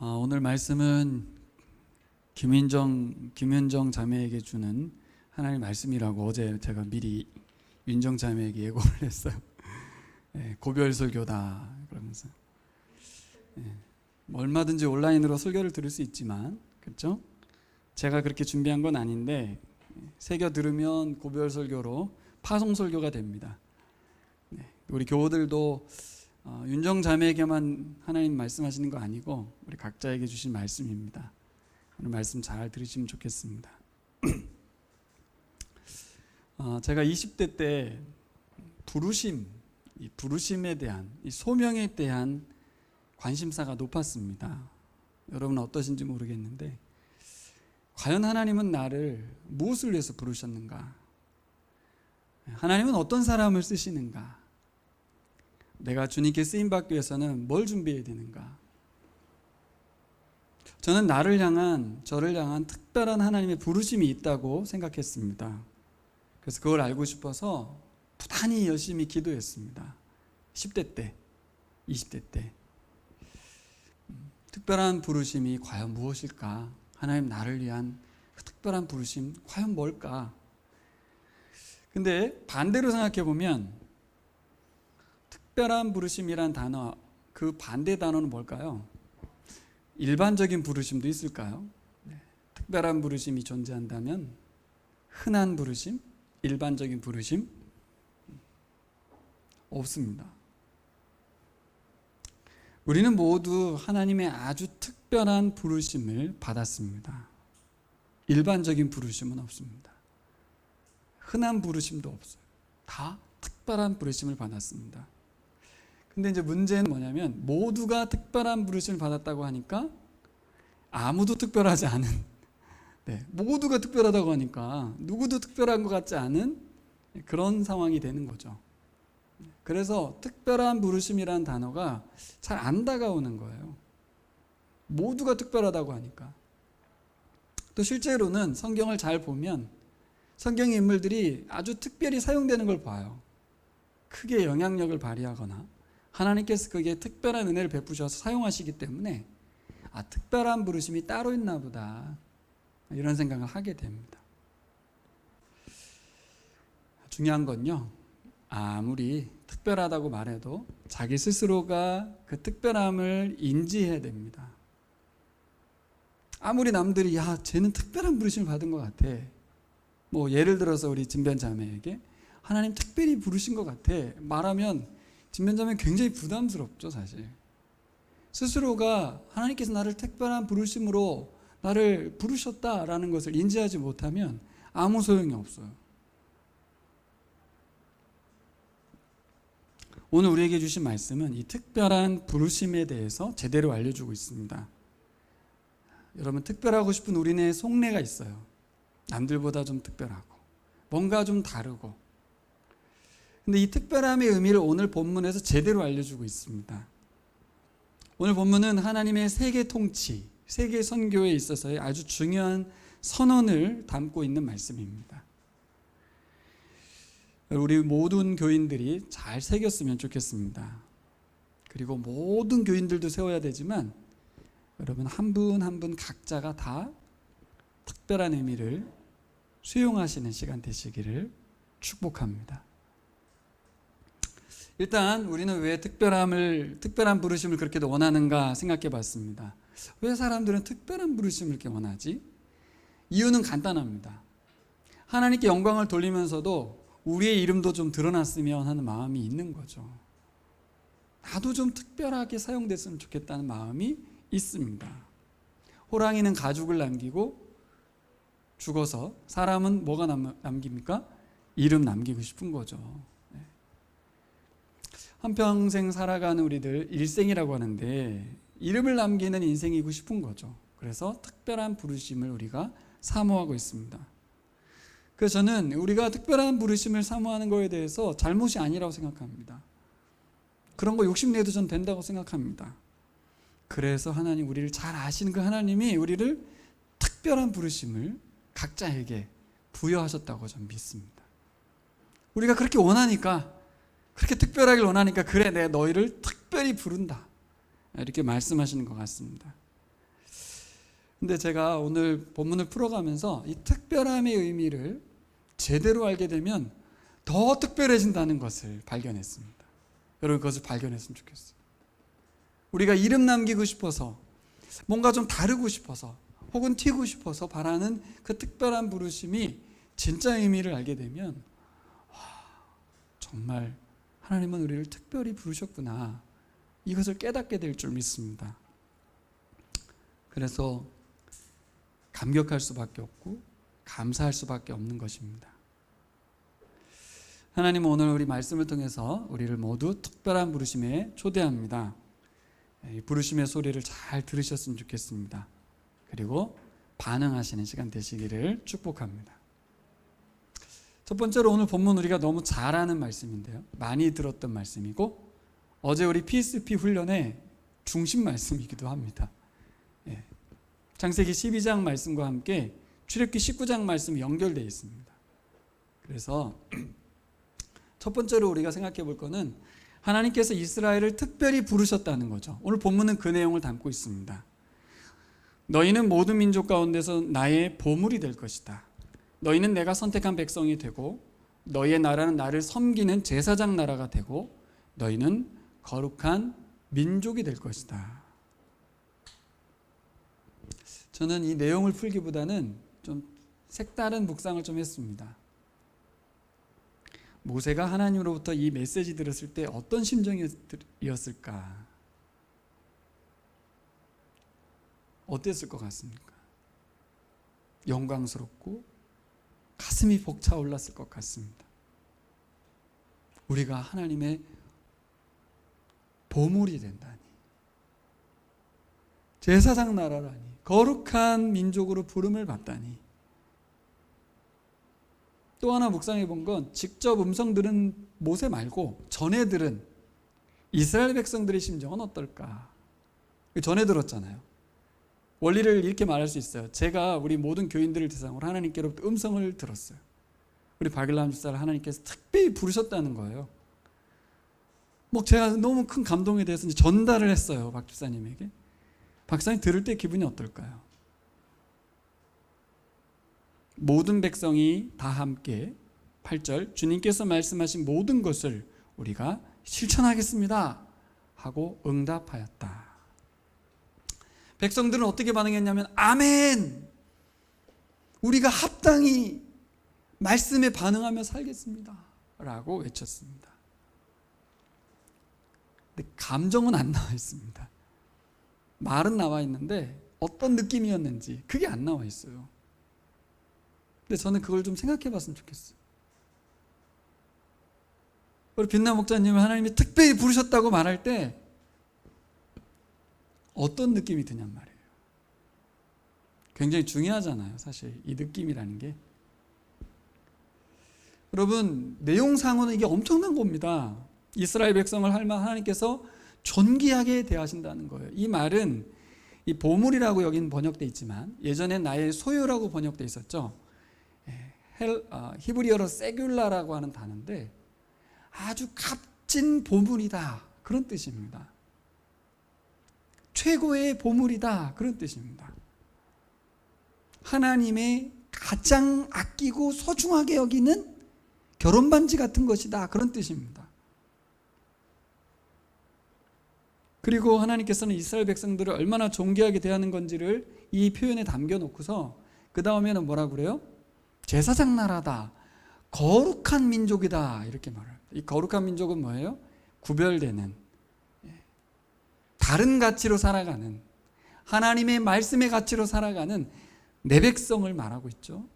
오늘 말씀은 김윤정 자매에게 주는 하나님의 말씀이라고 어제 제가 미리 윤정 자매에게 예고를 했어요. 고별 설교다 그러면서 뭐 얼마든지 온라인으로 설교를 들을 수 있지만, 그렇죠? 제가 그렇게 준비한 건 아닌데 새겨 들으면 고별 설교로 파송 설교가 됩니다. 우리 교우들도 윤정 자매에게만 하나님 말씀하시는 거 아니고 우리 각자에게 주신 말씀입니다. 오늘 말씀 잘 들으시면 좋겠습니다. 제가 20대 때 이 부르심에 대한, 이 소명에 대한 관심사가 높았습니다. 여러분 어떠신지 모르겠는데, 과연 하나님은 나를 무엇을 위해서 부르셨는가? 하나님은 어떤 사람을 쓰시는가? 내가 주님께 쓰임받기 위해서는 뭘 준비해야 되는가? 저는 저를 향한 특별한 하나님의 부르심이 있다고 생각했습니다. 그래서 그걸 알고 싶어서 부단히 열심히 기도했습니다. 10대 때, 20대 때. 특별한 부르심이 과연 무엇일까? 하나님 나를 위한 그 특별한 부르심 과연 뭘까? 근데 반대로 생각해 보면 특별한 부르심이란 단어, 그 반대 단어는 뭘까요? 일반적인 부르심도 있을까요? 특별한 부르심이 존재한다면 흔한 부르심, 일반적인 부르심 없습니다. 우리는 모두 하나님의 아주 특별한 부르심을 받았습니다. 일반적인 부르심은 없습니다. 흔한 부르심도 없어요. 다 특별한 부르심을 받았습니다. 근데 이제 문제는 뭐냐면, 모두가 특별한 부르심을 받았다고 하니까 아무도 특별하지 않은, 모두가 특별하다고 하니까 누구도 특별한 것 같지 않은 그런 상황이 되는 거죠. 그래서 특별한 부르심이라는 단어가 잘 안 다가오는 거예요. 모두가 특별하다고 하니까. 또 실제로는 성경을 잘 보면 성경의 인물들이 아주 특별히 사용되는 걸 봐요. 크게 영향력을 발휘하거나 하나님께서 그게 특별한 은혜를 베푸셔서 사용하시기 때문에 특별한 부르심이 따로 있나 보다, 이런 생각을 하게 됩니다. 중요한 건요, 아무리 특별하다고 말해도 자기 스스로가 그 특별함을 인지해야 됩니다. 아무리 남들이 쟤는 특별한 부르심을 받은 것 같아, 뭐 예를 들어서 우리 진변 자매에게 하나님 특별히 부르신 것 같아 말하면 진변 자매는 굉장히 부담스럽죠. 사실 스스로가 하나님께서 나를 특별한 부르심으로 나를 부르셨다라는 것을 인지하지 못하면 아무 소용이 없어요. 오늘 우리에게 주신 말씀은 이 특별한 부르심에 대해서 제대로 알려주고 있습니다. 여러분, 특별하고 싶은 우리네 속내가 있어요. 남들보다 좀 특별하고 뭔가 좀 다르고. 근데 이 특별함의 의미를 오늘 본문에서 제대로 알려주고 있습니다. 오늘 본문은 하나님의 세계 통치, 세계 선교에 있어서의 아주 중요한 선언을 담고 있는 말씀입니다. 우리 모든 교인들이 잘 새겼으면 좋겠습니다. 그리고 모든 교인들도 세워야 되지만 여러분 한 분 한 분 각자가 다 특별한 의미를 수용하시는 시간 되시기를 축복합니다. 일단 우리는 왜 특별한 부르심을 그렇게 원하는가 생각해 봤습니다. 왜 사람들은 특별한 부르심을 이렇게 원하지? 이유는 간단합니다. 하나님께 영광을 돌리면서도 우리의 이름도 좀 드러났으면 하는 마음이 있는 거죠. 나도 좀 특별하게 사용됐으면 좋겠다는 마음이 있습니다. 호랑이는 가죽을 남기고 죽어서 사람은 뭐가 남깁니까? 이름 남기고 싶은 거죠. 한평생 살아가는 우리들 일생이라고 하는데 이름을 남기는 인생이고 싶은 거죠. 그래서 특별한 부르심을 우리가 사모하고 있습니다. 그래서 저는 우리가 특별한 부르심을 사모하는 거에 대해서 잘못이 아니라고 생각합니다. 그런 거 욕심내도 전 된다고 생각합니다. 그래서 하나님, 우리를 잘 아시는 그 하나님이 우리를 특별한 부르심을 각자에게 부여하셨다고 저는 믿습니다. 우리가 그렇게 원하니까, 그렇게 특별하길 원하니까, 그래 내가 너희를 특별히 부른다, 이렇게 말씀하시는 것 같습니다. 근데 제가 오늘 본문을 풀어가면서 이 특별함의 의미를 제대로 알게 되면 더 특별해진다는 것을 발견했습니다. 여러분 그것을 발견했으면 좋겠어요. 우리가 이름 남기고 싶어서 뭔가 좀 다르고 싶어서 혹은 튀고 싶어서 바라는 그 특별한 부르심이 진짜 의미를 알게 되면 정말 하나님은 우리를 특별히 부르셨구나, 이것을 깨닫게 될 줄 믿습니다. 그래서 감격할 수밖에 없고 감사할 수밖에 없는 것입니다. 하나님은 오늘 우리 말씀을 통해서 우리를 모두 특별한 부르심에 초대합니다. 이 부르심의 소리를 잘 들으셨으면 좋겠습니다. 그리고 반응하시는 시간 되시기를 축복합니다. 첫 번째로 오늘 본문 우리가 너무 잘 아는 말씀인데요, 많이 들었던 말씀이고 어제 우리 PSP 훈련의 중심 말씀이기도 합니다. 창세기 12장 말씀과 함께 출애굽기 19장 말씀이 연결되어 있습니다. 그래서 첫 번째로 우리가 생각해 볼 거는 하나님께서 이스라엘을 특별히 부르셨다는 거죠. 오늘 본문은 그 내용을 담고 있습니다. 너희는 모든 민족 가운데서 나의 보물이 될 것이다. 너희는 내가 선택한 백성이 되고 너희의 나라는 나를 섬기는 제사장 나라가 되고 너희는 거룩한 민족이 될 것이다. 저는 이 내용을 풀기보다는 좀 색다른 묵상을 좀 했습니다. 모세가 하나님으로부터 이 메시지 들었을 때 어떤 심정이었을까? 어땠을 것 같습니까? 영광스럽고 가슴이 벅차올랐을 것 같습니다. 우리가 하나님의 보물이 된다니, 제사장 나라라니, 거룩한 민족으로 부름을 받다니. 또 하나 묵상해 본 건 직접 음성 들은 모세 말고 전에 들은 이스라엘 백성들의 심정은 어떨까? 전에 들었잖아요. 원리를 이렇게 말할 수 있어요. 제가 우리 모든 교인들을 대상으로 하나님께로부터 음성을 들었어요. 우리 박일남 집사를 하나님께서 특별히 부르셨다는 거예요. 제가 너무 큰 감동에 대해서 전달을 했어요, 박 집사님에게. 박 집사님 들을 때 기분이 어떨까요? 모든 백성이 다 함께 8절 주님께서 말씀하신 모든 것을 우리가 실천하겠습니다 하고 응답하였다. 백성들은 어떻게 반응했냐면 아멘! 우리가 합당히 말씀에 반응하며 살겠습니다 라고 외쳤습니다. 근데 감정은 안 나와 있습니다. 말은 나와 있는데 어떤 느낌이었는지 그게 안 나와 있어요. 근데 저는 그걸 좀 생각해 봤으면 좋겠어요. 우리 빛나 목자님을 하나님이 특별히 부르셨다고 말할 때 어떤 느낌이 드냔 말이에요. 굉장히 중요하잖아요, 사실 이 느낌이라는 게. 여러분, 내용상으로는 이게 엄청난 겁니다. 이스라엘 백성을 하나님께서 존귀하게 대하신다는 거예요. 이 말은 이 보물이라고 여긴 번역되어 있지만 예전에 나의 소유라고 번역되어 있었죠. 히브리어로 세귤라라고 하는 단어인데 아주 값진 보물이다, 그런 뜻입니다. 최고의 보물이다, 그런 뜻입니다. 하나님의 가장 아끼고 소중하게 여기는 결혼반지 같은 것이다, 그런 뜻입니다. 그리고 하나님께서는 이스라엘 백성들을 얼마나 존귀하게 대하는 건지를 이 표현에 담겨놓고서 그 다음에는 뭐라고 그래요? 제사장 나라다, 거룩한 민족이다, 이렇게 말합니다. 이 거룩한 민족은 뭐예요? 구별되는, 다른 가치로 살아가는, 하나님의 말씀의 가치로 살아가는 내 백성을 말하고 있죠.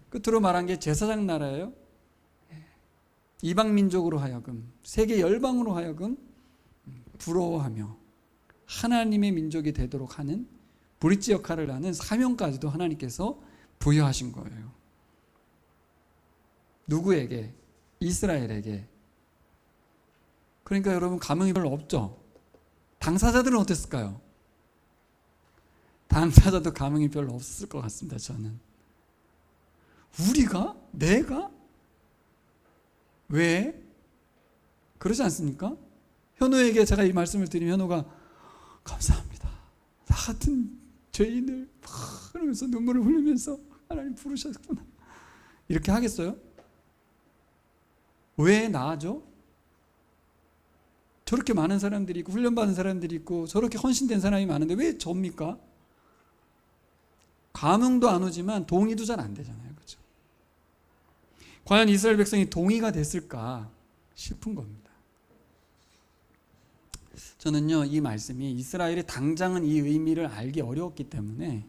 끝으로 말한 게 제사장 나라예요. 이방 민족으로 하여금, 세계 열방으로 하여금 부러워하며 하나님의 민족이 되도록 하는 브릿지 역할을 하는 사명까지도 하나님께서 부여하신 거예요. 누구에게? 이스라엘에게. 그러니까 여러분, 감흥이 별로 없죠? 당사자들은 어땠을까요? 당사자도 감흥이 별로 없었을 것 같습니다, 저는. 우리가? 내가? 왜? 그러지 않습니까? 현우에게 제가 이 말씀을 드리면 현우가 감사합니다. 나 같은 죄인을 막 그러면서 눈물을 흘리면서 하나님 부르셨구나 이렇게 하겠어요? 왜 나죠? 저렇게 많은 사람들이 있고 훈련받은 사람들이 있고 저렇게 헌신된 사람이 많은데 왜 접니까? 감흥도 안 오지만 동의도 잘 안 되잖아요. 그렇죠? 과연 이스라엘 백성이 동의가 됐을까 싶은 겁니다. 저는요, 이 말씀이 이스라엘이 당장은 이 의미를 알기 어려웠기 때문에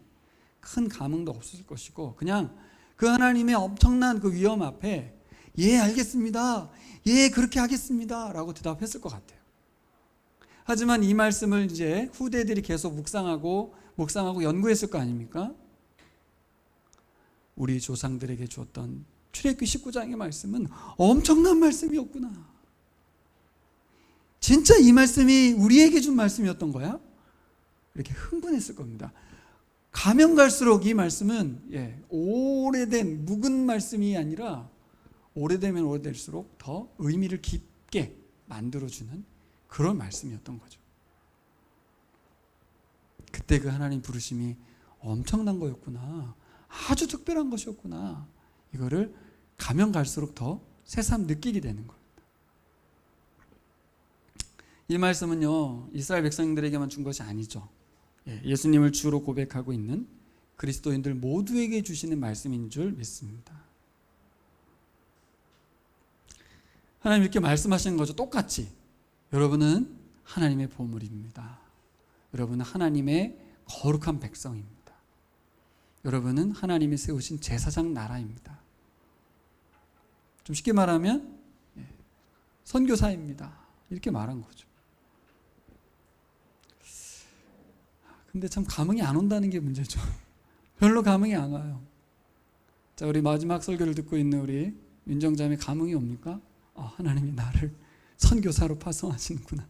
큰 감흥도 없었을 것이고 그냥 그 하나님의 엄청난 그 위험 앞에 예, 알겠습니다. 예, 그렇게 하겠습니다. 라고 대답했을 것 같아요. 하지만 이 말씀을 이제 후대들이 계속 묵상하고 연구했을 거 아닙니까? 우리 조상들에게 주었던 출애굽기 19장의 말씀은 엄청난 말씀이었구나. 진짜 이 말씀이 우리에게 준 말씀이었던 거야? 이렇게 흥분했을 겁니다. 가면 갈수록 이 말씀은 오래된 묵은 말씀이 아니라 오래되면 오래될수록 더 의미를 깊게 만들어주는 그런 말씀이었던 거죠. 그때 그 하나님 부르심이 엄청난 거였구나. 아주 특별한 것이었구나. 이거를 가면 갈수록 더 새삼 느끼게 되는 겁니다. 이 말씀은요, 이스라엘 백성들에게만 준 것이 아니죠. 예수님을 주로 고백하고 있는 그리스도인들 모두에게 주시는 말씀인 줄 믿습니다. 하나님 이렇게 말씀하시는 거죠. 똑같이. 여러분은 하나님의 보물입니다. 여러분은 하나님의 거룩한 백성입니다. 여러분은 하나님이 세우신 제사장 나라입니다. 좀 쉽게 말하면 선교사입니다. 이렇게 말한 거죠. 근데 참 감흥이 안 온다는 게 문제죠. 별로 감흥이 안 와요. 자, 우리 마지막 설교를 듣고 있는 우리 윤정자매 감흥이 옵니까? 하나님이 나를 선교사로 파송하시는구나.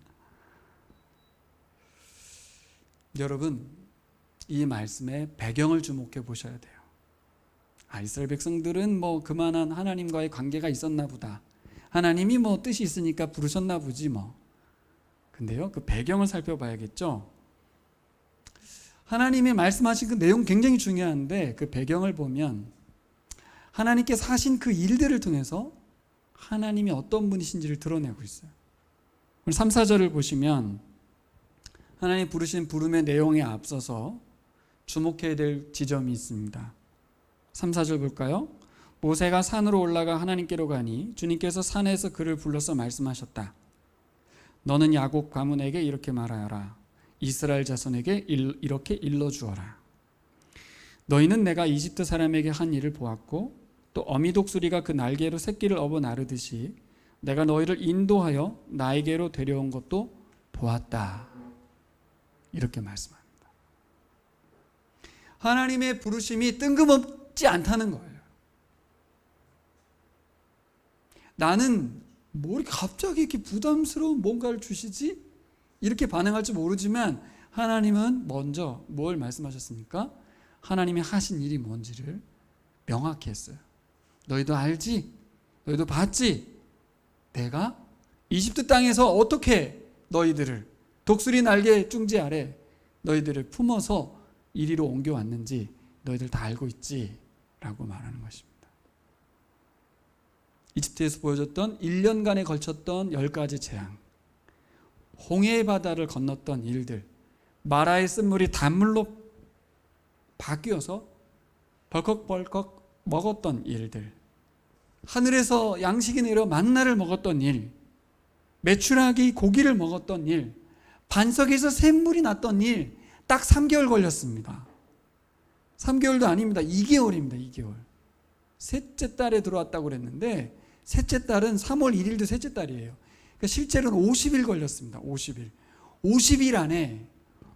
여러분, 이 말씀의 배경을 주목해 보셔야 돼요. 이스라엘 백성들은 그만한 하나님과의 관계가 있었나 보다. 하나님이 뜻이 있으니까 부르셨나 보지 뭐. 근데요, 그 배경을 살펴봐야겠죠. 하나님이 말씀하신 그 내용 굉장히 중요한데 그 배경을 보면 하나님께서 하신 그 일들을 통해서 하나님이 어떤 분이신지를 드러내고 있어요. 3, 4절을 보시면 하나님 부르신 부름의 내용에 앞서서 주목해야 될 지점이 있습니다. 3, 4절 볼까요? 모세가 산으로 올라가 하나님께로 가니 주님께서 산에서 그를 불러서 말씀하셨다. 너는 야곱 가문에게 이렇게 말하여라. 이스라엘 자손에게 이렇게 일러주어라. 너희는 내가 이집트 사람에게 한 일을 보았고 또 어미 독수리가 그 날개로 새끼를 업어 나르듯이 내가 너희를 인도하여 나에게로 데려온 것도 보았다. 이렇게 말씀합니다. 하나님의 부르심이 뜬금없지 않다는 거예요. 나는 뭐 갑자기 이렇게 부담스러운 뭔가를 주시지? 이렇게 반응할지 모르지만 하나님은 먼저 뭘 말씀하셨습니까? 하나님이 하신 일이 뭔지를 명확히 했어요. 너희도 알지? 너희도 봤지? 내가 이집트 땅에서 어떻게 너희들을 독수리 날개 둥지 아래 너희들을 품어서 이리로 옮겨왔는지 너희들 다 알고 있지? 라고 말하는 것입니다. 이집트에서 보여줬던 1년간에 걸쳤던 10가지 재앙, 홍해 바다를 건넜던 일들, 마라의 쓴물이 단물로 바뀌어서 벌컥벌컥 먹었던 일들, 하늘에서 양식이 내려 만나를 먹었던 일, 메추라기 고기를 먹었던 일, 반석에서 샘물이 났던 일, 딱 3개월 걸렸습니다. 3개월도 아닙니다. 2개월입니다. 2개월. 셋째 달에 들어왔다고 그랬는데 셋째 달은 3월 1일도 셋째 달이에요. 그러니까 실제로는 50일 걸렸습니다. 50일. 50일 안에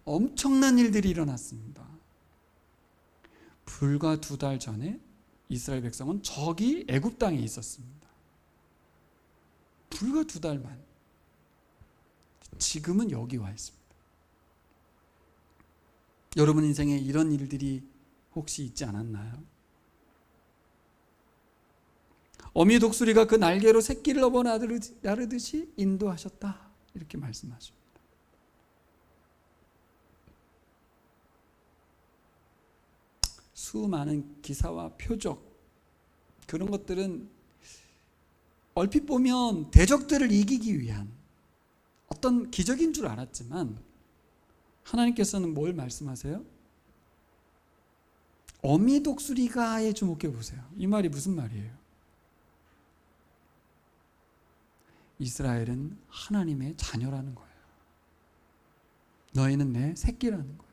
엄청난 일들이 일어났습니다. 불과 2달 전에 이스라엘 백성은 저기 애굽 땅에 있었습니다. 불과 2달만. 지금은 여기 와 있습니다. 여러분 인생에 이런 일들이 혹시 있지 않았나요? 어미 독수리가 그 날개로 새끼를 업어 나르듯이 인도하셨다. 이렇게 말씀하십니다. 수많은 기사와 표적, 그런 것들은 얼핏 보면 대적들을 이기기 위한 어떤 기적인 줄 알았지만 하나님께서는 뭘 말씀하세요? 어미독수리가에 주목해 보세요. 이 말이 무슨 말이에요? 이스라엘은 하나님의 자녀라는 거예요. 너희는 내 새끼라는 거예요.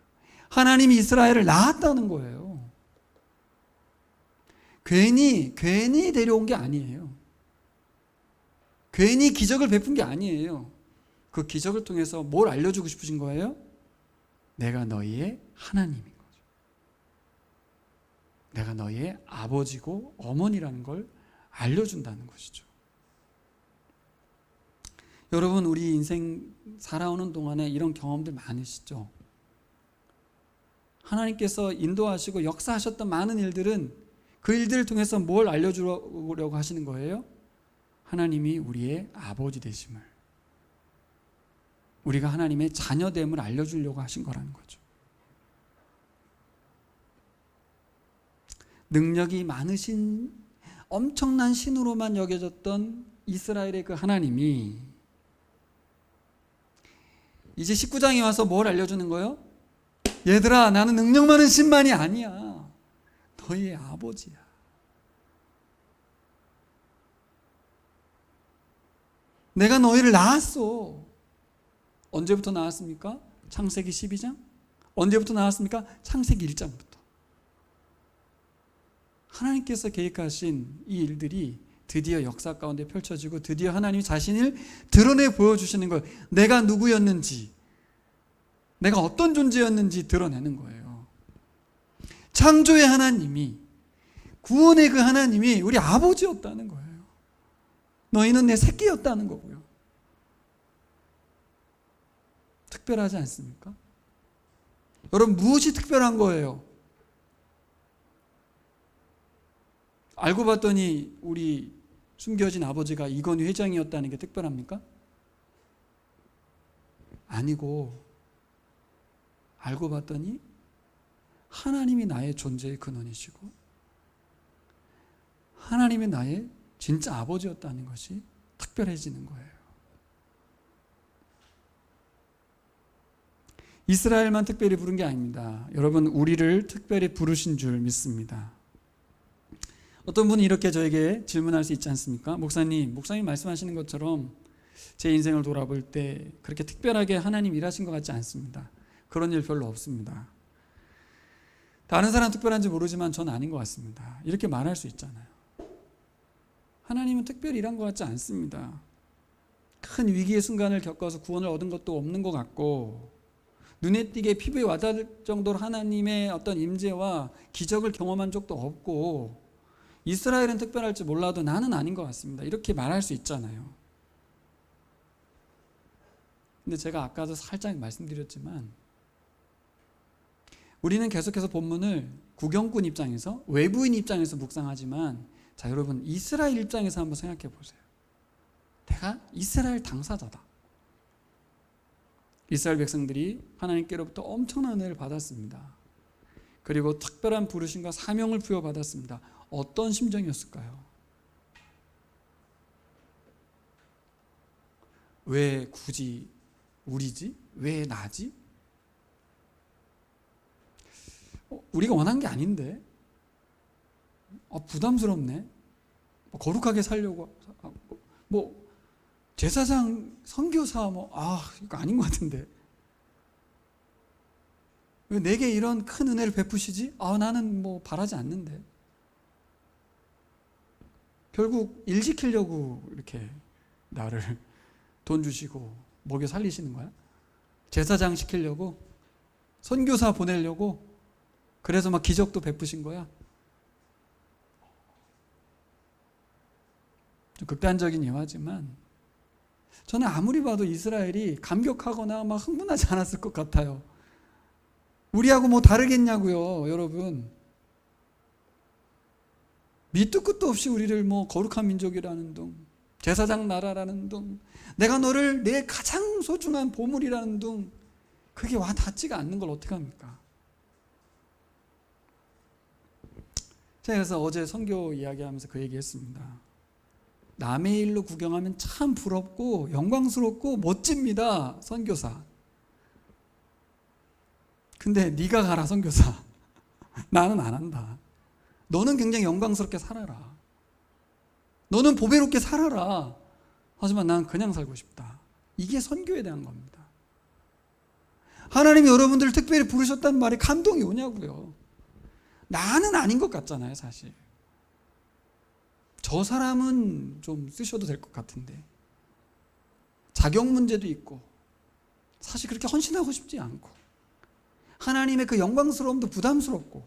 하나님이 이스라엘을 낳았다는 거예요. 괜히 데려온 게 아니에요. 괜히 기적을 베푼 게 아니에요. 그 기적을 통해서 뭘 알려주고 싶으신 거예요? 내가 너희의 하나님인 거죠. 내가 너희의 아버지고 어머니라는 걸 알려준다는 것이죠. 여러분, 우리 인생 살아오는 동안에 이런 경험들 많으시죠? 하나님께서 인도하시고 역사하셨던 많은 일들은 그 일들을 통해서 뭘 알려주려고 하시는 거예요? 하나님이 우리의 아버지 되심을, 우리가 하나님의 자녀됨을 알려주려고 하신 거라는 거죠. 능력이 많으신 엄청난 신으로만 여겨졌던 이스라엘의 그 하나님이 이제 19장에 와서 뭘 알려주는 거예요? 얘들아, 나는 능력 많은 신만이 아니야. 너희의 아버지야. 내가 너희를 낳았어. 언제부터 낳았습니까? 창세기 12장? 언제부터 낳았습니까? 창세기 1장부터. 하나님께서 계획하신 이 일들이 드디어 역사 가운데 펼쳐지고 드디어 하나님이 자신을 드러내 보여주시는 거예요. 내가 누구였는지, 내가 어떤 존재였는지 드러내는 거예요. 창조의 하나님이, 구원의 그 하나님이 우리 아버지였다는 거예요. 너희는 내 새끼였다는 거고요. 특별하지 않습니까? 여러분, 무엇이 특별한 거예요? 알고 봤더니 우리 숨겨진 아버지가 이건희 회장이었다는 게 특별합니까? 아니고, 알고 봤더니 하나님이 나의 존재의 근원이시고 하나님이 나의 진짜 아버지였다는 것이 특별해지는 거예요. 이스라엘만 특별히 부른 게 아닙니다. 여러분, 우리를 특별히 부르신 줄 믿습니다. 어떤 분이 이렇게 저에게 질문할 수 있지 않습니까? 목사님 말씀하시는 것처럼 제 인생을 돌아볼 때 그렇게 특별하게 하나님 일하신 것 같지 않습니다. 그런 일 별로 없습니다. 다른 사람 특별한지 모르지만 전 아닌 것 같습니다. 이렇게 말할 수 있잖아요. 하나님은 특별히 일한 것 같지 않습니다. 큰 위기의 순간을 겪어서 구원을 얻은 것도 없는 것 같고, 눈에 띄게 피부에 와닿을 정도로 하나님의 어떤 임재와 기적을 경험한 적도 없고, 이스라엘은 특별할지 몰라도 나는 아닌 것 같습니다. 이렇게 말할 수 있잖아요. 근데 제가 아까도 살짝 말씀드렸지만, 우리는 계속해서 본문을 구경꾼 입장에서, 외부인 입장에서 묵상하지만, 자, 여러분, 이스라엘 입장에서 한번 생각해 보세요. 내가 이스라엘 당사자다. 이스라엘 백성들이 하나님께로부터 엄청난 은혜를 받았습니다. 그리고 특별한 부르심과 사명을 부여받았습니다. 어떤 심정이었을까요? 왜 굳이 우리지? 왜 나지? 우리가 원한 게 아닌데 부담스럽네. 거룩하게 살려고 제사장, 선교사 이거 아닌 것 같은데 왜 내게 이런 큰 은혜를 베푸시지? 나는 바라지 않는데. 결국 일 지키려고 이렇게 나를 돈 주시고 먹여 살리시는 거야? 제사장 시키려고? 선교사 보내려고? 그래서 기적도 베푸신 거야? 좀 극단적인 예화지만 저는 아무리 봐도 이스라엘이 감격하거나 흥분하지 않았을 것 같아요. 우리하고 다르겠냐고요, 여러분. 밑도 끝도 없이 우리를 거룩한 민족이라는 둥, 제사장 나라라는 둥, 내가 너를 내 가장 소중한 보물이라는 둥, 그게 와 닿지가 않는 걸 어떻게 합니까? 제가 그래서 어제 선교 이야기하면서 그 얘기했습니다. 남의 일로 구경하면 참 부럽고 영광스럽고 멋집니다, 선교사. 근데 네가 가라, 선교사. 나는 안 한다. 너는 굉장히 영광스럽게 살아라. 너는 보배롭게 살아라. 하지만 난 그냥 살고 싶다. 이게 선교에 대한 겁니다. 하나님이 여러분들을 특별히 부르셨다는 말에 감동이 오냐고요. 나는 아닌 것 같잖아요, 사실. 저 사람은 좀 쓰셔도 될 것 같은데. 자격 문제도 있고, 사실 그렇게 헌신하고 싶지 않고, 하나님의 그 영광스러움도 부담스럽고.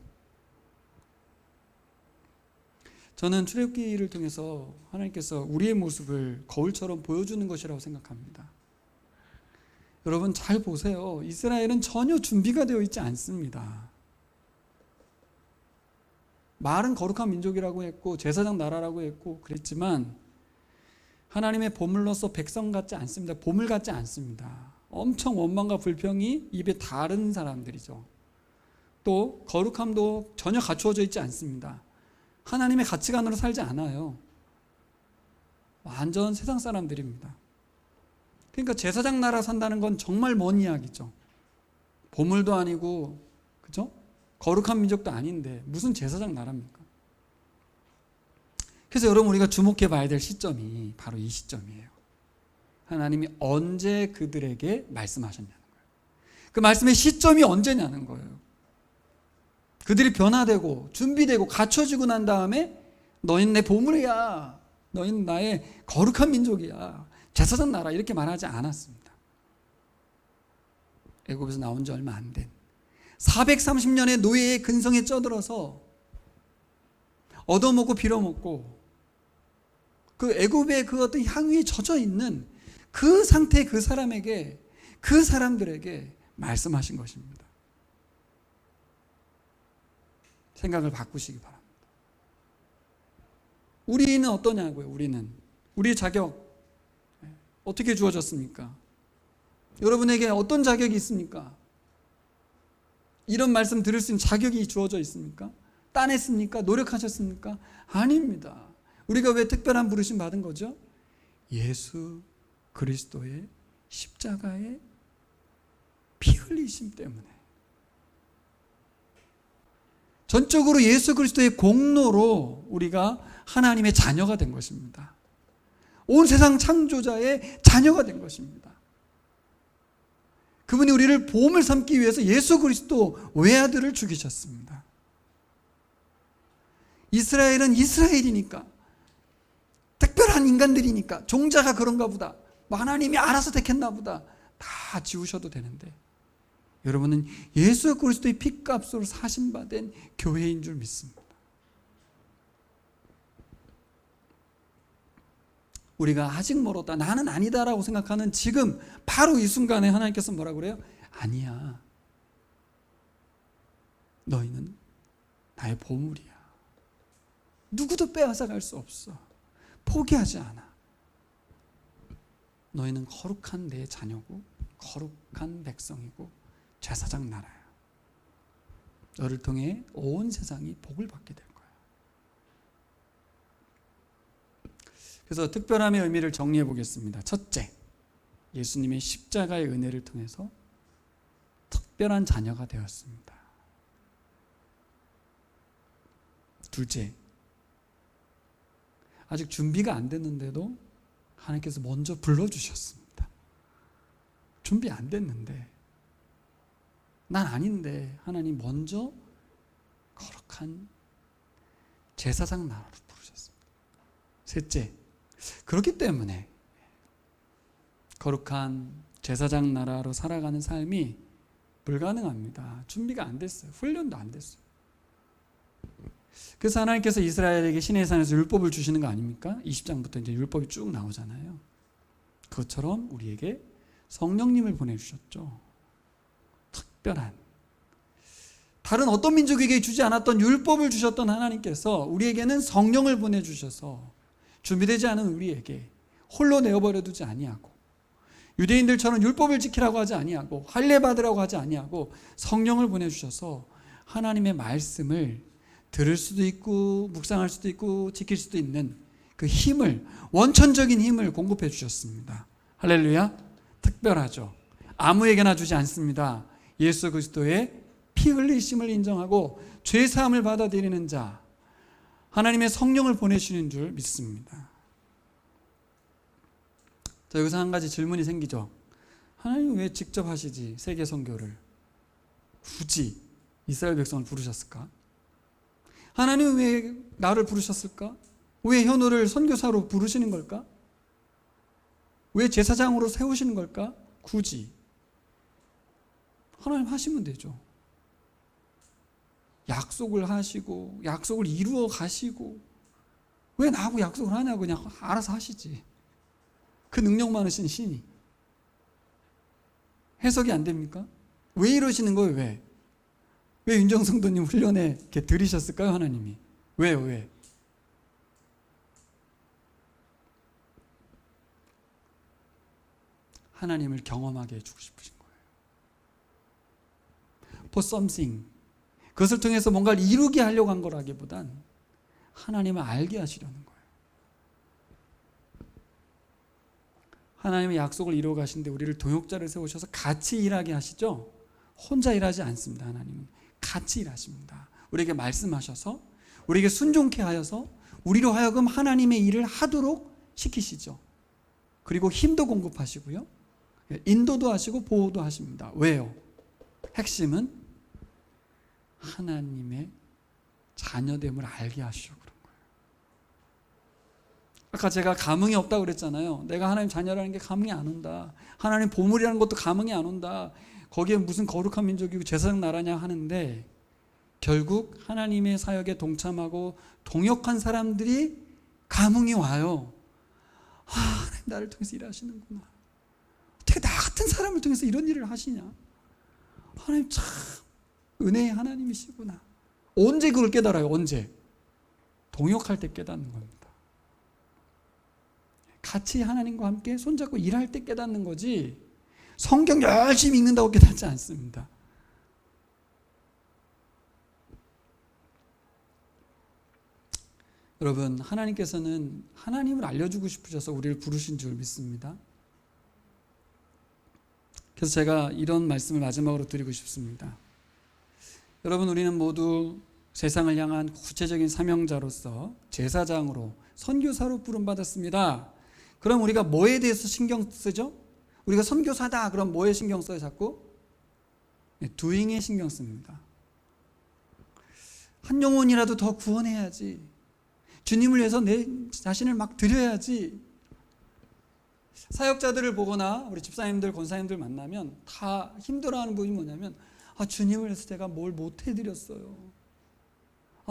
저는 출애굽기를 통해서 하나님께서 우리의 모습을 거울처럼 보여주는 것이라고 생각합니다. 여러분 잘 보세요. 이스라엘은 전혀 준비가 되어 있지 않습니다. 말은 거룩한 민족이라고 했고 제사장 나라라고 했고 그랬지만 하나님의 보물로서 백성 같지 않습니다. 보물 같지 않습니다. 엄청 원망과 불평이 입에 다른 사람들이죠. 또 거룩함도 전혀 갖추어져 있지 않습니다. 하나님의 가치관으로 살지 않아요. 완전 세상 사람들입니다. 그러니까 제사장 나라 산다는 건 정말 먼 이야기죠. 보물도 아니고, 그죠? 거룩한 민족도 아닌데 무슨 제사장 나라입니까? 그래서 여러분 우리가 주목해 봐야 될 시점이 바로 이 시점이에요. 하나님이 언제 그들에게 말씀하셨냐는 거예요. 그 말씀의 시점이 언제냐는 거예요. 그들이 변화되고 준비되고 갖춰지고 난 다음에 너희는 내 보물이야. 너희는 나의 거룩한 민족이야. 제사장 나라 이렇게 말하지 않았습니다. 애굽에서 나온 지 얼마 안 된 430년의 노예의 근성에 쪄들어서 얻어먹고 빌어먹고 그 애굽의 그 어떤 향유에 젖어 있는 그 상태의 그 사람에게 그 사람들에게 말씀하신 것입니다. 생각을 바꾸시기 바랍니다. 우리는 어떠냐고요? 우리의 자격 어떻게 주어졌습니까? 여러분에게 어떤 자격이 있습니까? 이런 말씀 들을 수 있는 자격이 주어져 있습니까? 따냈습니까? 노력하셨습니까? 아닙니다. 우리가 왜 특별한 부르심 받은 거죠? 예수 그리스도의 십자가의 피 흘리심 때문에. 전적으로 예수 그리스도의 공로로 우리가 하나님의 자녀가 된 것입니다. 온 세상 창조자의 자녀가 된 것입니다. 그분이 우리를 보험을 삼기 위해서 예수 그리스도 외아들을 죽이셨습니다. 이스라엘은 이스라엘이니까 특별한 인간들이니까 종자가 그런가 보다. 하나님이 알아서 택했나 보다. 다 지우셔도 되는데 여러분은 예수 그리스도의 피값으로 사신받은 교회인 줄 믿습니다. 우리가 아직 멀었다, 나는 아니다라고 생각하는 지금 바로 이 순간에 하나님께서 뭐라고 그래요? 아니야. 너희는 나의 보물이야. 누구도 빼앗아갈 수 없어. 포기하지 않아. 너희는 거룩한 내 자녀고 거룩한 백성이고 제사장 나라야. 너를 통해 온 세상이 복을 받게 될 거야. 그래서 특별함의 의미를 정리해 보겠습니다. 첫째, 예수님의 십자가의 은혜를 통해서 특별한 자녀가 되었습니다. 둘째, 아직 준비가 안 됐는데도 하나님께서 먼저 불러주셨습니다. 준비 안 됐는데, 난 아닌데 하나님 먼저 거룩한 제사장 나라로 부르셨습니다. 셋째, 그렇기 때문에 거룩한 제사장 나라로 살아가는 삶이 불가능합니다. 준비가 안 됐어요. 훈련도 안 됐어요. 그래서 하나님께서 이스라엘에게 시내의 산에서 율법을 주시는 거 아닙니까? 20장부터 이제 율법이 쭉 나오잖아요. 그것처럼 우리에게 성령님을 보내주셨죠. 특별한, 다른 어떤 민족에게 주지 않았던 율법을 주셨던 하나님께서 우리에게는 성령을 보내주셔서 준비되지 않은 우리에게 홀로 내어버려 두지 아니하고, 유대인들처럼 율법을 지키라고 하지 아니하고, 할례 받으라고 하지 아니하고 성령을 보내주셔서 하나님의 말씀을 들을 수도 있고 묵상할 수도 있고 지킬 수도 있는 그 힘을, 원천적인 힘을 공급해 주셨습니다. 할렐루야. 특별하죠. 아무에게나 주지 않습니다. 예수 그리스도의 피 흘리심을 인정하고 죄 사함을 받아들이는 자, 하나님의 성령을 보내시는 줄 믿습니다. 자, 여기서 한 가지 질문이 생기죠. 하나님 왜 직접 하시지 세계 선교를? 굳이 이스라엘 백성을 부르셨을까? 하나님 왜 나를 부르셨을까? 왜 현우를 선교사로 부르시는 걸까? 왜 제사장으로 세우시는 걸까? 굳이 하나님 하시면 되죠. 약속을 하시고 약속을 이루어 가시고 왜 나하고 약속을 하냐고 그냥 알아서 하시지. 그 능력 많으신 신이. 해석이 안 됩니까? 왜 이러시는 거예요? 왜 윤정성도님 훈련에 이렇게 들이셨을까요? 하나님이. 왜요? 왜? 하나님을 경험하게 해주고 싶으신 거예요. For something. 그것을 통해서 뭔가를 이루게 하려고 한 거라기보단 하나님을 알게 하시려는 거예요. 하나님의 약속을 이루어 가시는데 우리를 동역자를 세우셔서 같이 일하게 하시죠. 혼자 일하지 않습니다. 하나님은 같이 일하십니다. 우리에게 말씀하셔서 우리에게 순종케 하여서 우리로 하여금 하나님의 일을 하도록 시키시죠. 그리고 힘도 공급하시고요. 인도도 하시고 보호도 하십니다. 왜요? 핵심은 하나님의 자녀됨을 알게 하시려고 그런 거예요. 아까 제가 감흥이 없다고 그랬잖아요. 내가 하나님 자녀라는 게 감흥이 안 온다. 하나님 보물이라는 것도 감흥이 안 온다. 거기에 무슨 거룩한 민족이고 제사장 나라냐 하는데 결국 하나님의 사역에 동참하고 동역한 사람들이 감흥이 와요. 하나님 나를 통해서 일하시는구나. 어떻게 나 같은 사람을 통해서 이런 일을 하시냐. 하나님 참 은혜의 하나님이시구나. 언제 그걸 깨달아요? 언제? 동역할 때 깨닫는 겁니다. 같이 하나님과 함께 손잡고 일할 때 깨닫는 거지 성경 열심히 읽는다고 깨닫지 않습니다. 여러분, 하나님께서는 하나님을 알려주고 싶으셔서 우리를 부르신 줄 믿습니다. 그래서 제가 이런 말씀을 마지막으로 드리고 싶습니다. 여러분, 우리는 모두 세상을 향한 구체적인 사명자로서 제사장으로 선교사로 부름받았습니다. 그럼 우리가 뭐에 대해서 신경 쓰죠? 우리가 선교사다 그럼 뭐에 신경 써요 자꾸? doing에 신경 씁니다. 한 영혼이라도 더 구원해야지. 주님을 위해서 내 자신을 막 드려야지. 사역자들을 보거나 우리 집사님들, 권사님들 만나면 다 힘들어하는 부분이 뭐냐면 주님을 위해서 제가 뭘 못해드렸어요.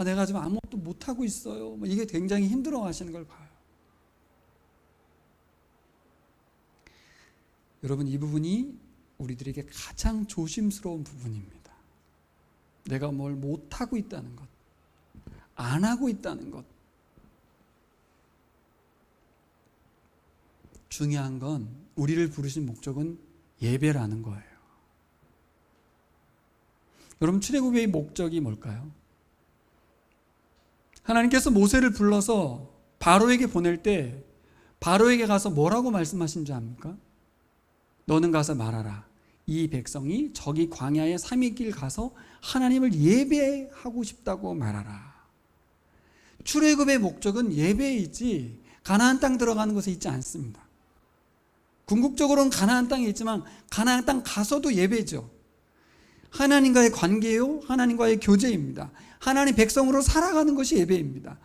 내가 지금 아무것도 못하고 있어요. 이게 굉장히 힘들어하시는 걸 봐요. 여러분, 이 부분이 우리들에게 가장 조심스러운 부분입니다. 내가 뭘 못하고 있다는 것, 안 하고 있다는 것. 중요한 건 우리를 부르신 목적은 예배라는 거예요. 여러분, 출애굽의 목적이 뭘까요? 하나님께서 모세를 불러서 바로에게 보낼 때 바로에게 가서 뭐라고 말씀하신 줄 압니까? 너는 가서 말하라. 이 백성이 저기 광야의 3일길 가서 하나님을 예배하고 싶다고 말하라. 출애굽의 목적은 예배이지 가나안 땅 들어가는 곳에 있지 않습니다. 궁극적으로는 가나안 땅에 있지만 가나안 땅 가서도 예배죠. 하나님과의 관계요, 하나님과의 교제입니다. 하나님 백성으로 살아가는 것이 예배입니다.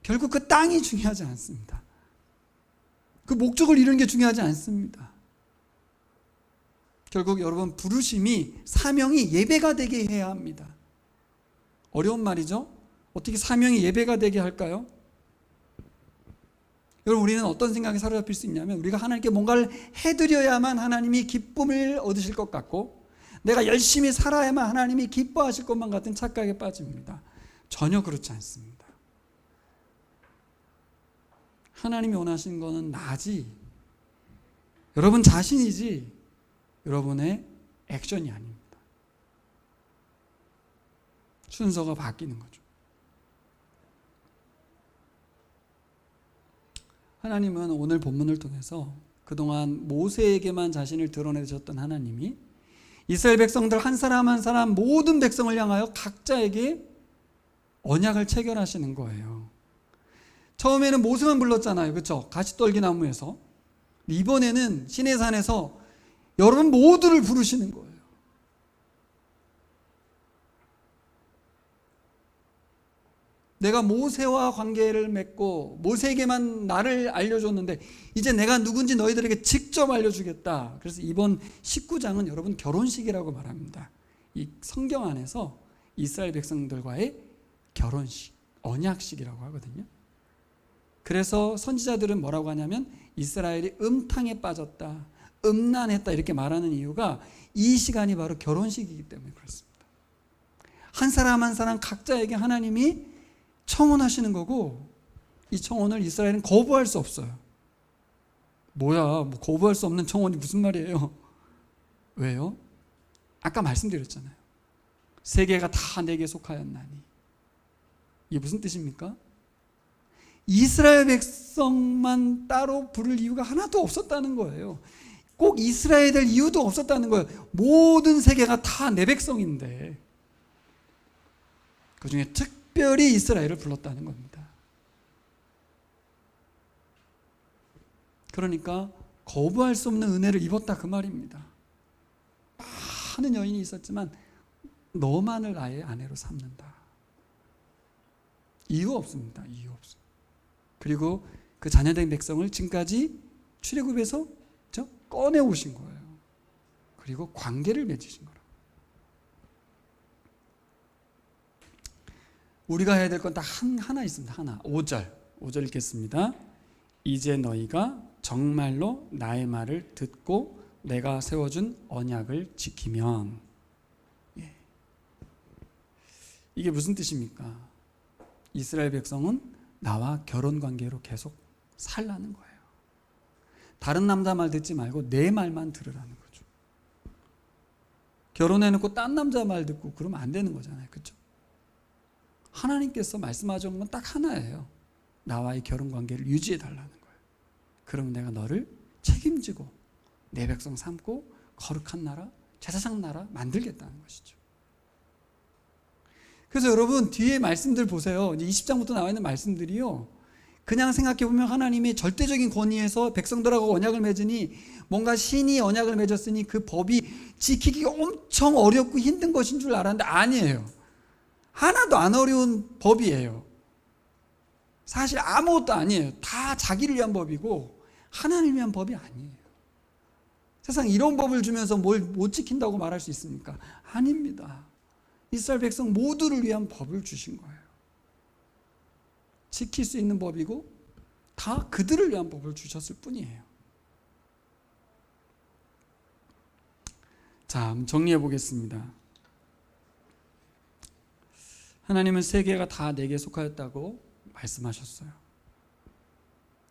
결국 그 땅이 중요하지 않습니다. 그 목적을 이루는 게 중요하지 않습니다. 결국 여러분, 부르심이, 사명이 예배가 되게 해야 합니다. 어려운 말이죠? 어떻게 사명이 예배가 되게 할까요? 여러분, 우리는 어떤 생각에 사로잡힐 수 있냐면 우리가 하나님께 뭔가를 해드려야만 하나님이 기쁨을 얻으실 것 같고 내가 열심히 살아야만 하나님이 기뻐하실 것만 같은 착각에 빠집니다. 전혀 그렇지 않습니다. 하나님이 원하시는 것은 나지, 여러분 자신이지 여러분의 액션이 아닙니다. 순서가 바뀌는 거죠. 하나님은 오늘 본문을 통해서 그동안 모세에게만 자신을 드러내셨던 하나님이 이스라엘 백성들 한 사람 한 사람 모든 백성을 향하여 각자에게 언약을 체결하시는 거예요. 처음에는 모세만 불렀잖아요. 그렇죠? 가시떨기 나무에서. 이번에는 시내산에서 여러분 모두를 부르시는 거예요. 내가 모세와 관계를 맺고 모세에게만 나를 알려줬는데 이제 내가 누군지 너희들에게 직접 알려주겠다. 그래서 이번 19장은 여러분 결혼식이라고 말합니다. 이 성경 안에서 이스라엘 백성들과의 결혼식, 언약식이라고 하거든요. 그래서 선지자들은 뭐라고 하냐면 이스라엘이 음탕에 빠졌다, 음란했다 이렇게 말하는 이유가 이 시간이 바로 결혼식이기 때문에 그렇습니다. 한 사람 한 사람 각자에게 하나님이 청혼하시는 거고 이 청혼을 이스라엘은 거부할 수 없어요. 뭐야, 뭐 거부할 수 없는 청혼이 무슨 말이에요? 왜요? 아까 말씀드렸잖아요. 세계가 다 내게 속하였나니. 이게 무슨 뜻입니까? 이스라엘 백성만 따로 부를 이유가 하나도 없었다는 거예요. 꼭 이스라엘 될 이유도 없었다는 거예요. 모든 세계가 다 내 백성인데 그 중에 특별히 이스라엘을 불렀다는 겁니다. 그러니까 거부할 수 없는 은혜를 입었다 그 말입니다. 많은 여인이 있었지만 너만을 나의 아내로 삼는다. 이유 없습니다. 이유 없어. 그리고 그 자녀된 백성을 지금까지 출애굽에서 꺼내오신 거예요. 그리고 관계를 맺으신 거예요. 우리가 해야 될 건 딱 하나 있습니다. 하나. 5절 읽겠습니다. 이제 너희가 정말로 나의 말을 듣고 내가 세워준 언약을 지키면. 예. 이게 무슨 뜻입니까? 이스라엘 백성은 나와 결혼관계로 계속 살라는 거예요. 다른 남자 말 듣지 말고 내 말만 들으라는 거죠. 결혼해놓고 딴 남자 말 듣고 그러면 안 되는 거잖아요. 그렇죠? 하나님께서 말씀하신 건 딱 하나예요. 나와의 결혼관계를 유지해 달라는 거예요. 그러면 내가 너를 책임지고 내 백성 삼고 거룩한 나라, 제사장 나라 만들겠다는 것이죠. 그래서 여러분 뒤에 말씀들 보세요. 이제 20장부터 나와 있는 말씀들이요. 그냥 생각해보면 하나님이 절대적인 권위에서 백성들하고 언약을 맺으니 뭔가 신이 언약을 맺었으니 그 법이 지키기가 엄청 어렵고 힘든 것인 줄 알았는데 아니에요. 하나도 안 어려운 법이에요. 사실 아무것도 아니에요. 다 자기를 위한 법이고 하나님을 위한 법이 아니에요. 세상 이런 법을 주면서 뭘 못 지킨다고 말할 수 있습니까? 아닙니다. 이스라엘 백성 모두를 위한 법을 주신 거예요. 지킬 수 있는 법이고 다 그들을 위한 법을 주셨을 뿐이에요. 자, 정리해 보겠습니다. 하나님은 세계가 다 내게 속하였다고 말씀하셨어요.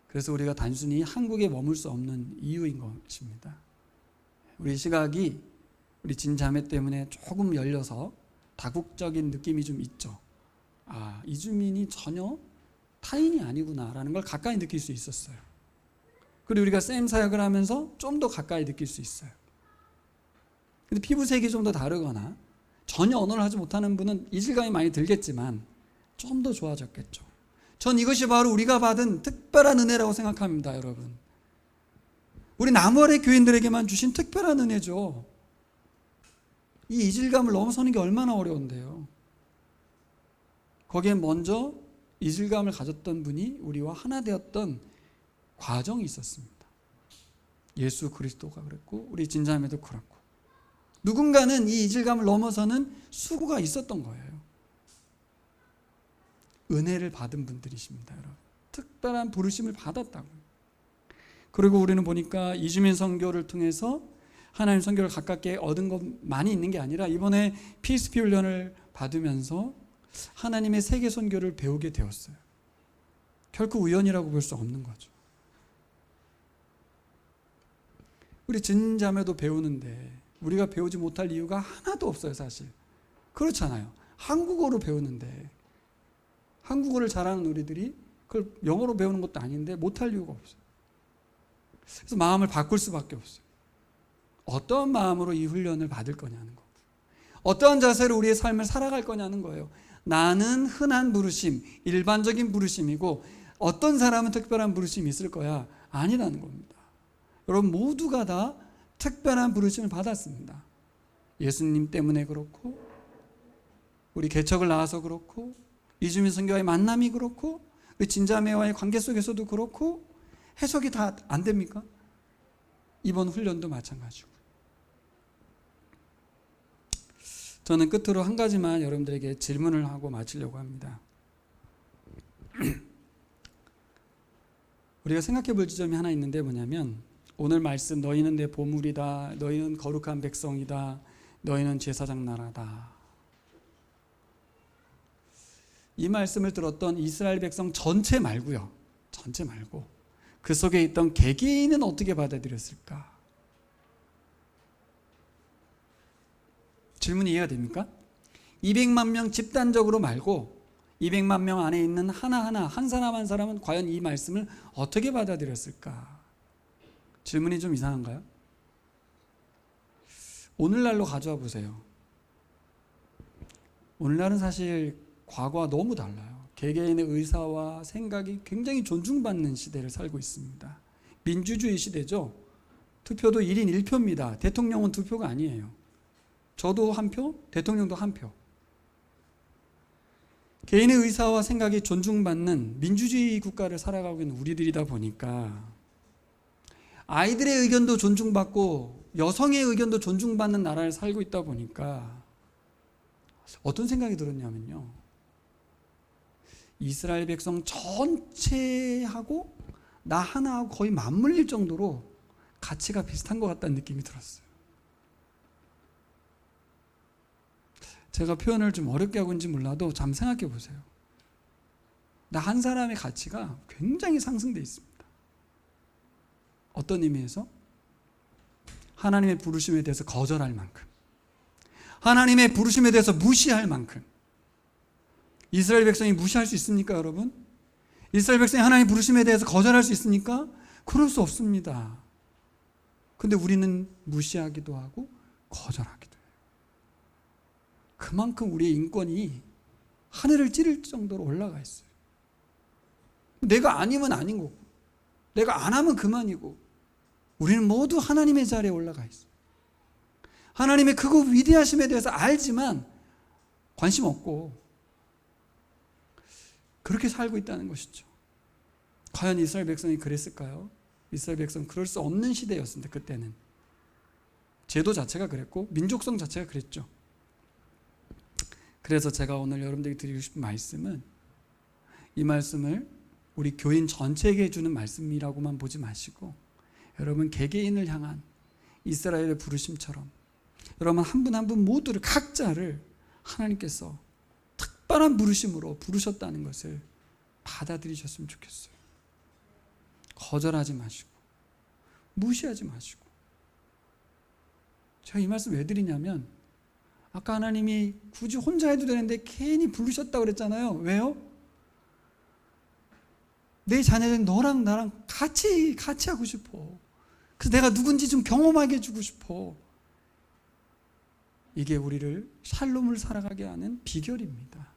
그래서 우리가 단순히 한국에 머물 수 없는 이유인 것입니다. 우리 시각이 우리 진자매 때문에 조금 열려서 다국적인 느낌이 좀 있죠. 아, 이주민이 전혀 타인이 아니구나라는 걸 가까이 느낄 수 있었어요. 그리고 우리가 쌤 사역을 하면서 좀 더 가까이 느낄 수 있어요. 근데 피부색이 좀 더 다르거나 전혀 언어를 하지 못하는 분은 이질감이 많이 들겠지만 좀 더 좋아졌겠죠. 전 이것이 바로 우리가 받은 특별한 은혜라고 생각합니다, 여러분. 우리 남월의 교인들에게만 주신 특별한 은혜죠. 이 이질감을 넘어서는 게 얼마나 어려운데요. 거기에 먼저 이질감을 가졌던 분이 우리와 하나 되었던 과정이 있었습니다. 예수 그리스도가 그랬고 우리 진자매도 그렇고 누군가는 이 이질감을 넘어서는 수고가 있었던 거예요. 은혜를 받은 분들이십니다, 여러분. 특별한 부르심을 받았다고요. 그리고 우리는 보니까 이주민 선교를 통해서 하나님 선교를 가깝게 얻은 것 많이 있는 게 아니라 이번에 PSP 훈련을 받으면서 하나님의 세계 선교를 배우게 되었어요. 결코 우연이라고 볼 수 없는 거죠. 우리 진자매도 배우는데 우리가 배우지 못할 이유가 하나도 없어요, 사실. 그렇잖아요. 한국어로 배우는데 한국어를 잘하는 우리들이 그걸 영어로 배우는 것도 아닌데 못할 이유가 없어요. 그래서 마음을 바꿀 수밖에 없어요. 어떤 마음으로 이 훈련을 받을 거냐는 거고, 어떠한 자세로 우리의 삶을 살아갈 거냐는 거예요. 나는 흔한 부르심, 일반적인 부르심이고 어떤 사람은 특별한 부르심이 있을 거야, 아니라는 겁니다. 여러분 모두가 다 특별한 부르심을 받았습니다. 예수님 때문에 그렇고, 우리 개척을 나와서 그렇고, 이주민 선교와의 만남이 그렇고, 우리 진자매와의 관계 속에서도 그렇고, 해석이 다 안 됩니까? 이번 훈련도 마찬가지고. 저는 끝으로 한 가지만 여러분들에게 질문을 하고 마치려고 합니다. 우리가 생각해 볼 지점이 하나 있는데 뭐냐면, 오늘 말씀 너희는 내 보물이다, 너희는 거룩한 백성이다, 너희는 제사장 나라다. 이 말씀을 들었던 이스라엘 백성 전체 말고요, 전체 말고 그 속에 있던 개개인은 어떻게 받아들였을까? 질문이 이해가 됩니까? 200만 명 집단적으로 말고 200만 명 안에 있는 하나하나 한 사람 한 사람은 과연 이 말씀을 어떻게 받아들였을까? 질문이 좀 이상한가요? 오늘날로 가져와 보세요. 오늘날은 사실 과거와 너무 달라요. 개개인의 의사와 생각이 굉장히 존중받는 시대를 살고 있습니다. 민주주의 시대죠. 투표도 1인 1표입니다. 대통령은 2표가 아니에요. 저도 1표, 대통령도 1표. 개인의 의사와 생각이 존중받는 민주주의 국가를 살아가고 있는 우리들이다 보니까 아이들의 의견도 존중받고 여성의 의견도 존중받는 나라를 살고 있다 보니까 어떤 생각이 들었냐면요, 이스라엘 백성 전체하고 나 하나하고 거의 맞물릴 정도로 가치가 비슷한 것 같다는 느낌이 들었어요. 제가 표현을 좀 어렵게 하고 있는지 몰라도 잠 생각해 보세요. 나 한 사람의 가치가 굉장히 상승되어 있습니다. 어떤 의미에서? 하나님의 부르심에 대해서 거절할 만큼, 하나님의 부르심에 대해서 무시할 만큼. 이스라엘 백성이 무시할 수 있습니까, 여러분? 이스라엘 백성이 하나님의 부르심에 대해서 거절할 수 있습니까? 그럴 수 없습니다. 근데 우리는 무시하기도 하고 거절하기도 해요. 그만큼 우리의 인권이 하늘을 찌를 정도로 올라가 있어요. 내가 아니면 아닌 거고, 내가 안 하면 그만이고, 우리는 모두 하나님의 자리에 올라가 있어요. 하나님의 크고 위대하심에 대해서 알지만 관심 없고 그렇게 살고 있다는 것이죠. 과연 이스라엘 백성이 그랬을까요? 이스라엘 백성은 그럴 수 없는 시대였습니다. 그때는 제도 자체가 그랬고 민족성 자체가 그랬죠. 그래서 제가 오늘 여러분들에게 드리고 싶은 말씀은, 이 말씀을 우리 교인 전체에게 주는 말씀이라고만 보지 마시고 여러분 개개인을 향한 이스라엘의 부르심처럼 여러분 한 분 한 분 모두를, 각자를 하나님께서 특별한 부르심으로 부르셨다는 것을 받아들이셨으면 좋겠어요. 거절하지 마시고 무시하지 마시고. 제가 이 말씀 왜 드리냐면, 아까 하나님이 굳이 혼자 해도 되는데 괜히 부르셨다고 그랬잖아요. 왜요? 내 자녀는 너랑 나랑 같이 하고 싶어. 그래서 내가 누군지 좀 경험하게 해주고 싶어. 이게 우리를 샬롬을 살아가게 하는 비결입니다.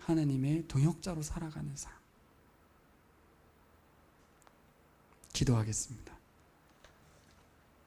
하나님의 동역자로 살아가는 삶. 기도하겠습니다.